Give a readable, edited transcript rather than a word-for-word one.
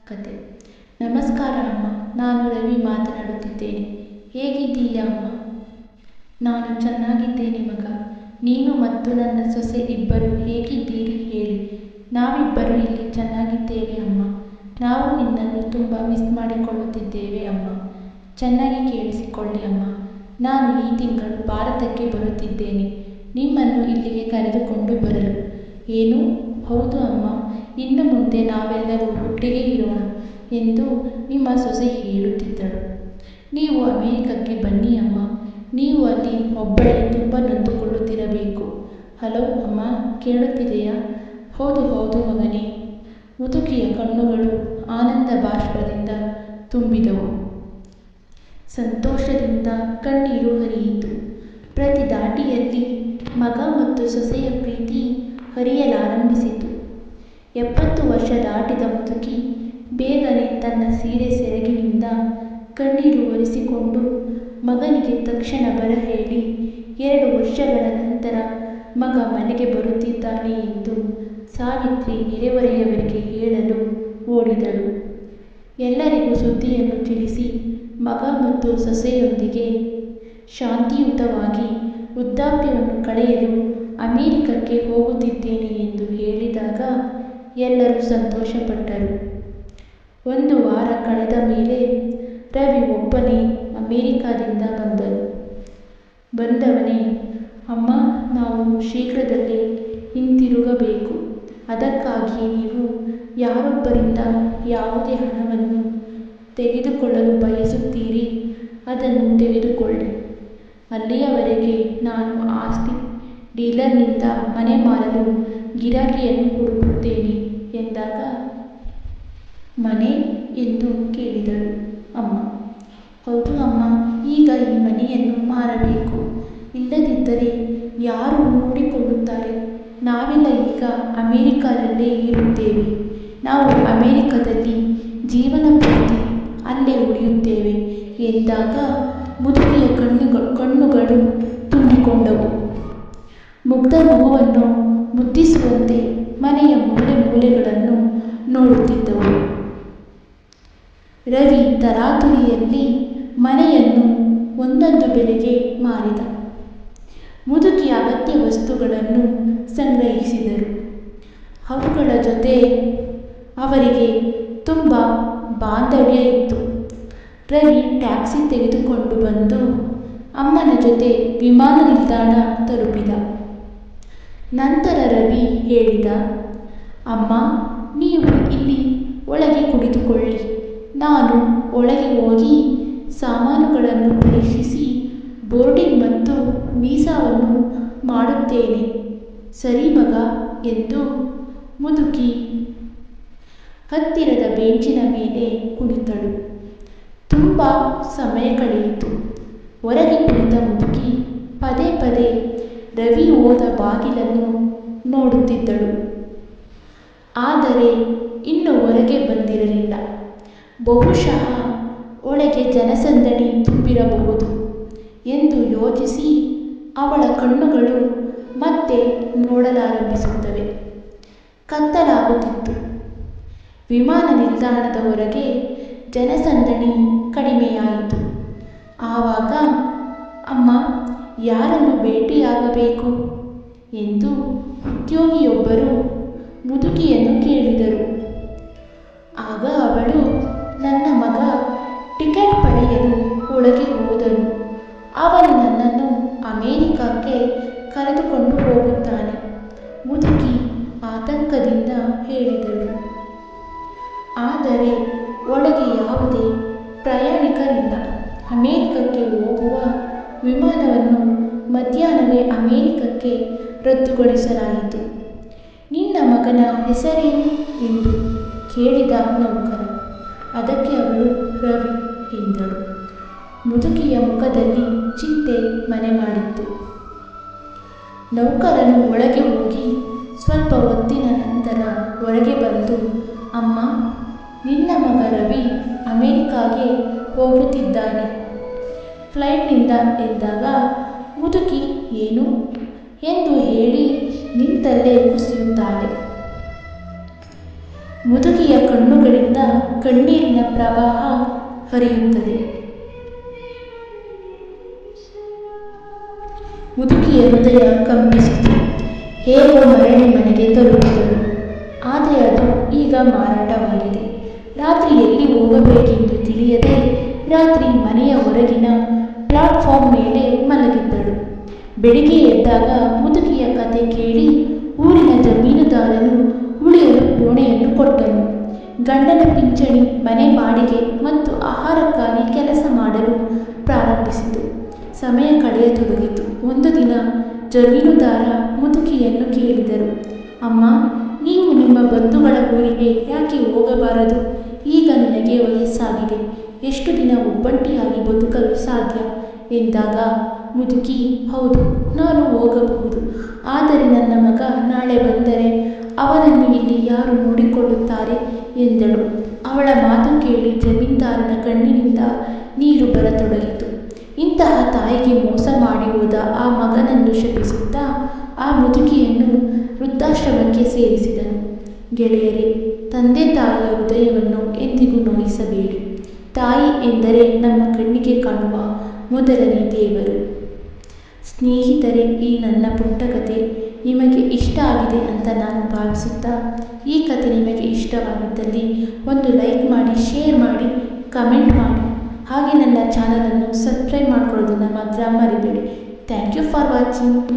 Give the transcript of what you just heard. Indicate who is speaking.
Speaker 1: ಕತೆ. ನಮಸ್ಕಾರ ಅಮ್ಮ, ನಾನು ರವಿ ಮಾತನಾಡುತ್ತಿದ್ದೇನೆ. ಹೇಗಿದ್ದೀಯ ಅಮ್ಮ? ನಾನು ಚೆನ್ನಾಗಿದ್ದೇನೆ ಮಗ. ನೀನು ಮತ್ತು ನನ್ನ ಸೊಸೆ ಇಬ್ಬರು ಹೇಗಿದ್ದೀರಿ ಹೇಳಿ. ನಾವಿಬ್ಬರು ಇಲ್ಲಿ ಚೆನ್ನಾಗಿದ್ದೇವೆ ಅಮ್ಮ. ನಾವು ನಿನ್ನನ್ನು ತುಂಬ ಮಿಸ್ ಮಾಡಿಕೊಳ್ಳುತ್ತಿದ್ದೇವೆ ಅಮ್ಮ. ಚೆನ್ನಾಗಿ ಕೇಳಿಸಿಕೊಳ್ಳಿ ಅಮ್ಮ. ನಾನು ಈ ತಿಂಗಳು ಭಾರತಕ್ಕೆ ಬರುತ್ತಿದ್ದೇನೆ, ನಿಮ್ಮನ್ನು ಇಲ್ಲಿಗೆ ಕರೆದುಕೊಂಡು ಬರಲು. ಏನು? ಹೌದು ಅಮ್ಮ, ಇನ್ನು ಮುಂದೆ ನಾವೆಲ್ಲರೂ ಒಟ್ಟಿಗೆ ಇರೋಣ ಎಂದು ನಿಮ್ಮ ಸೊಸೆ ಹೇಳುತ್ತಿದ್ದಳು. ನೀವು ಅಮೆರಿಕಕ್ಕೆ ಬನ್ನಿ ಅಮ್ಮ. ನೀವು ಅಲ್ಲಿ ಒಬ್ಬಳೇ ತುಂಬ ನೊಂದುಕೊಳ್ಳುತ್ತಿರಬೇಕು. ಹಲೋ ಅಮ್ಮ, ಕೇಳುತ್ತಿದೆಯಾ? ಹೌದು ಹೌದು ಮಗನೇ. ಮುದುಕಿಯ ಕಣ್ಣುಗಳು ಆನಂದ ಬಾಷ್ಪದಿಂದ ತುಂಬಿದವು. ಸಂತೋಷದಿಂದ ಕಣ್ಣೀರು ಹರಿಯಿತು. ಪ್ರತಿ ದಾಟಿಯಲ್ಲಿ ಮಗ ಮತ್ತು ಸೊಸೆಯ ಪ್ರೀತಿ ಹರಿಯಲಾರಂಭಿಸಿತು. 70 ವರ್ಷ ದಾಟಿದ ಮುದುಕಿ ಬೇಗನೆ ತನ್ನ ಸೀರೆ ಸೆರಗಿನಿಂದ ಕಣ್ಣೀರು ಒರೆಸಿಕೊಂಡು ಮಗನಿಗೆ ತಕ್ಷಣ ಬರಹೇಳಿ 2 ವರ್ಷಗಳ ನಂತರ ಮಗ ಮನೆಗೆ ಬರುತ್ತಿದ್ದಾನೆ ಎಂದು ಸಾವಿತ್ರಿ ನೆರೆಹೊರೆಯವರಿಗೆ ಹೇಳಲು ಓಡಿದಳು. ಎಲ್ಲರಿಗೂ ಸುದ್ದಿಯನ್ನು ತಿಳಿಸಿ ಮಗ ಮತ್ತು ಸೊಸೆಯೊಂದಿಗೆ ಶಾಂತಿಯುತವಾಗಿ ವೃದ್ಧಾಪ್ಯವನ್ನು ಕಳೆಯಲು ಅಮೆರಿಕಕ್ಕೆ ಹೋಗುತ್ತಿದ್ದೇನೆ ಎಂದು ಹೇಳಿದಾಗ ಎಲ್ಲರೂ ಸಂತೋಷಪಟ್ಟರು. 1 ವಾರ ಕಳೆದ ಮೇಲೆ ರವಿ ಒಬ್ಬನೇ ಅಮೆರಿಕದಿಂದ ಬಂದವನೇ, ಅಮ್ಮ, ನಾವು ಶೀಘ್ರದಲ್ಲೇ ಹಿಂತಿರುಗಬೇಕು. ಅದಕ್ಕಾಗಿ ನೀವು ಯಾರೊಬ್ಬರಿಂದ ಯಾವುದೇ ಹಣವನ್ನು ತೆಗೆದುಕೊಳ್ಳಲು ಬಯಸುತ್ತೀರಿ ಅದನ್ನು ತೆಗೆದುಕೊಳ್ಳಿ. ಅಲ್ಲಿಯವರೆಗೆ ನಾನು ಆಸ್ತಿ ಡೀಲರ್ನಿಂದ ಮನೆ ಮಾರಲು ಗಿರಾಕಿಯನ್ನು ಹುಡುಕುತ್ತೇನೆ ಎಂದಾಗ, ಮನೆ ಎಂದು ಕೇಳಿದಳು ಅಮ್ಮ. ಹೌದು ಅಮ್ಮ, ಈಗ ಈ ಮನೆಯನ್ನು ಮಾರಬೇಕು. ಇಲ್ಲದಿದ್ದರೆ ಯಾರು ನೋಡಿಕೊಳ್ಳುತ್ತಾರೆ? ನಾವೆಲ್ಲ ಈಗ ಅಮೆರಿಕದಲ್ಲೇ ಇರುತ್ತೇವೆ. ನಾವು ಅಮೆರಿಕದಲ್ಲಿ ಜೀವನ ಪೂರ್ತಿ ಅಲ್ಲೇ ಉಳಿಯುತ್ತೇವೆ ಎಂದಾಗ ಮುದುಕಿಯ ಕಣ್ಣುಗಳು ತುಂಬಿಕೊಂಡವು. ಮುಗ್ಧ ಮಗುವನ್ನು ಮುದ್ದಿಸುವಂತೆ ಮನೆಯ ಮೂಲೆಗಳನ್ನು ನೋಡುತ್ತಿದ್ದವು. ರವಿ ತರಾತುರಿಯಲ್ಲಿ ಮನೆಯನ್ನು ಒಂದೊಂದು ಬೆಲೆಗೆ ಮಾರಿದ. ಮುದುಕಿಯ ಅಗತ್ಯ ವಸ್ತುಗಳನ್ನು ಸಂಗ್ರಹಿಸಿದರು. ಅವುಗಳ ಜೊತೆ ಅವರಿಗೆ ತುಂಬ ಬಾಂಧವ್ಯ ಇತ್ತು. ರವಿ ಟ್ಯಾಕ್ಸಿ ತೆಗೆದುಕೊಂಡು ಬಂದು ಅಮ್ಮನ ಜೊತೆ ವಿಮಾನ ನಿಲ್ದಾಣ ತಲುಪಿದ. ನಂತರ ರವಿ ಹೇಳಿದ, ಅಮ್ಮ, ನೀವು ಇಲ್ಲಿ ಒಳಗೆ ಕುಳಿತುಕೊಳ್ಳಿ. ನಾನು ಒಳಗೆ ಹೋಗಿ ಸಾಮಾನುಗಳನ್ನು ಪರೀಕ್ಷಿಸಿ ಬೋರ್ಡಿಂಗ್ ಮತ್ತು ವೀಸಾವನ್ನು ಮಾಡುತ್ತೇನೆ. ಸರಿ ಮಗ ಎಂದು ಮುದುಕಿ ಹತ್ತಿರದ ಬೆಂಚಿನ ಮೇಲೆ ಕುಳಿತಳು. ತುಂಬ ಸಮಯ ಕಳೆಯಿತು. ಹೊರಗೆ ಕುಳಿತ ಮುದುಕಿ ಪದೇ ಪದೇ ರವಿ ಹೋದ ಬಾಗಿಲನ್ನು ನೋಡುತ್ತಿದ್ದಳು. ಆದರೆ ಇನ್ನೂ ಹೊರಗೆ ಬಂದಿರಲಿಲ್ಲ. ಬಹುಶಃ ಒಳಗೆ ಜನಸಂದಣಿ ತುಂಬಿರಬಹುದು ಎಂದು ಯೋಚಿಸಿ ಅವಳ ಕಣ್ಣುಗಳು ಮತ್ತೆ ನೋಡಲಾರಂಭಿಸುತ್ತವೆ. ಕತ್ತಲಾಗುತ್ತಿತ್ತು. ವಿಮಾನ ನಿಲ್ದಾಣದ ಹೊರಗೆ ಜನಸಂದಣಿ ಕಡಿಮೆಯಾಯಿತು. ಆವಾಗ, ಅಮ್ಮ, ಯಾರನ್ನು ಭೇಟಿಯಾಗಬೇಕು ಎಂದು ಉದ್ಯೋಗಿಯೊಬ್ಬರು ಮುದುಕಿಯನ್ನು ಕೇಳಿದರು. ಆಗ ಅವಳು, ನನ್ನ ಮಗ ಟಿಕೆಟ್ ಪಡೆಯಲು ಒಳಗೆ ಹೋದನು. ಅವನು ನನ್ನನ್ನು ಅಮೆರಿಕಕ್ಕೆ ಕರೆದುಕೊಂಡು ಹೋಗುತ್ತಾನೆ. ಮುದುಕಿ ಆತಂಕದಿಂದ ಹೇಳಿದಳು. ಆದರೆ ಒಳಗೆ ಯಾವುದೇ ಪ್ರಯಾಣಿಕರಿಲ್ಲ. ಅಮೆರಿಕಕ್ಕೆ ಹೋಗುವ ವಿಮಾನವನ್ನು ಮಧ್ಯಾಹ್ನವೇ ಅಮೆರಿಕಕ್ಕೆ ರದ್ದುಗೊಳಿಸಲಾಯಿತು. ನಿನ್ನ ಮಗನ ಹೆಸರೇನು ಎಂದು ಕೇಳಿದ ನೌಕರ. ಅದಕ್ಕೆ ಅವಳು ರವಿ ಎಂದಳು. ಮುದುಕಿಯ ಮುಖದಲ್ಲಿ ಚಿಂತೆ ಮನೆ ಮಾಡಿತ್ತು. ನೌಕರನು ಒಳಗೆ ಹೋಗಿ ಸ್ವಲ್ಪ ಹೊತ್ತಿನ ನಂತರ ಹೊರಗೆ ಬಂದು, ಅಮ್ಮ, ನಿನ್ನ ಮಗ ರವಿ ಅಮೆರಿಕಾಗೆ ಹೋಗುತ್ತಿದ್ದಾನೆ ಫ್ಲೈಟ್ನಿಂದ ಎಂದಾಗ ಮುದುಕಿ ಏನು ಎಂದು ಹೇಳಿ ನಿಂತಲ್ಲೇ ಕುಸಿಯುತ್ತಾಳೆ. ಮುದುಕಿಯ ಕಣ್ಣುಗಳಿಂದ ಕಣ್ಣೀರಿನ ಪ್ರವಾಹ ಹರಿಯುತ್ತದೆ. ಮುದುಕಿಯ ಹೃದಯ ಕಂಪಿಸಿತು. ಹೇಗೋ ಮರಳಿ ಮನೆಗೆ ತಲುಪಿದಳು. ಆದರೆ ಅದು ಈಗ ಮಾರಾಟವಾಗಿದೆ. ರಾತ್ರಿ ಎಲ್ಲಿ ಹೋಗಬೇಕೆಂದು ತಿಳಿಯದೆ ರಾತ್ರಿ ಮನೆಯ ಹೊರಗಿನ ಪ್ಲಾಟ್ಫಾರ್ಮ್ ಮೇಲೆ ಮಲಗಿದ್ದಳು. ಬೆಳಿಗ್ಗೆ ಎದ್ದಾಗ ಮುದುಕಿಯ ಕತೆ ಕೇಳಿ ಊರಿನ ಜಮೀನುದಾರನು ಉಳಿಯಲು ಕೋಣೆಯನ್ನು ಕೊಟ್ಟನು. ಗಂಡನ ಪಿಂಚಣಿ, ಮನೆ ಬಾಡಿಗೆ ಮತ್ತು ಆಹಾರಕ್ಕಾಗಿ ಕೆಲಸ ಮಾಡಲು ಪ್ರಾರಂಭಿಸಿತು. ಸಮಯ ಕಳೆಯತೊಡಗಿತು. ಒಂದು ದಿನ ಜಮೀನುದಾರ ಮುದುಕಿಯನ್ನು ಕೇಳಿದರು, ಅಮ್ಮ, ನೀವು ನಿಮ್ಮ ಬಂಧುಗಳ ಊರಿಗೆ ಯಾಕೆ ಹೋಗಬಾರದು? ಈಗ ನಿನಗೆ ವಯಸ್ಸಾಗಿದೆ. ಎಷ್ಟು ದಿನ ಒಬ್ಬಂಟಿಯಾಗಿ ಬದುಕಲು ಸಾಧ್ಯ ಎಂದಾಗ ಮುದುಕಿ, ಹೌದು, ನಾನು ಹೋಗಬಹುದು. ಆದರೆ ನನ್ನ ಮಗ ನಾಳೆ ಬಂದರೆ ಅವನನ್ನು ಇಲ್ಲಿ ಯಾರು ನೋಡಿಕೊಳ್ಳುತ್ತಾರೆ ಎಂದಳು. ಅವಳ ಮಾತು ಕೇಳಿ ಜಮೀನ್ದಾರನ ಕಣ್ಣಿನಿಂದ ನೀರು ಬರತೊಡಗಿತು. ಇಂತಹ ತಾಯಿಗೆ ಮೋಸ ಮಾಡಿ ಹೋದ ಆ ಮಗನನ್ನು ಶಪಿಸುತ್ತಾ ಆ ಮುದುಕಿಯನ್ನು ವೃದ್ಧಾಶ್ರಮಕ್ಕೆ ಸೇರಿಸಿದನು. ಗೆಳೆಯರೇ, ತಂದೆ ತಾಯಿಯ ಹೃದಯವನ್ನು ಎಂದಿಗೂ ನೋಯಿಸಬೇಡಿ. ತಾಯಿ ಎಂದರೆ ನಮ್ಮ ಕಣ್ಣಿಗೆ ಕಾಣುವ ಮೊದಲನೇ ದೇವರು. ಸ್ನೇಹಿತರೆ, ಈ ನನ್ನ ಪುಟ್ಟ ಕತೆ ನಿಮಗೆ ಇಷ್ಟ ಆಗಿದೆ ಅಂತ ನಾನು ಭಾವಿಸುತ್ತಾ, ಈ ಕತೆ ನಿಮಗೆ ಇಷ್ಟವಾಗಿದ್ದಲ್ಲಿ ಒಂದು ಲೈಕ್ ಮಾಡಿ, ಶೇರ್ ಮಾಡಿ, ಕಮೆಂಟ್ ಮಾಡಿ. ಹಾಗೆ ನನ್ನ ಚಾನಲನ್ನು ಸಬ್ಸ್ಕ್ರೈಬ್ ಮಾಡ್ಕೊಳ್ಳೋದನ್ನು ಮಾತ್ರ ಮರಿಬೇಡಿ. Thank you for watching.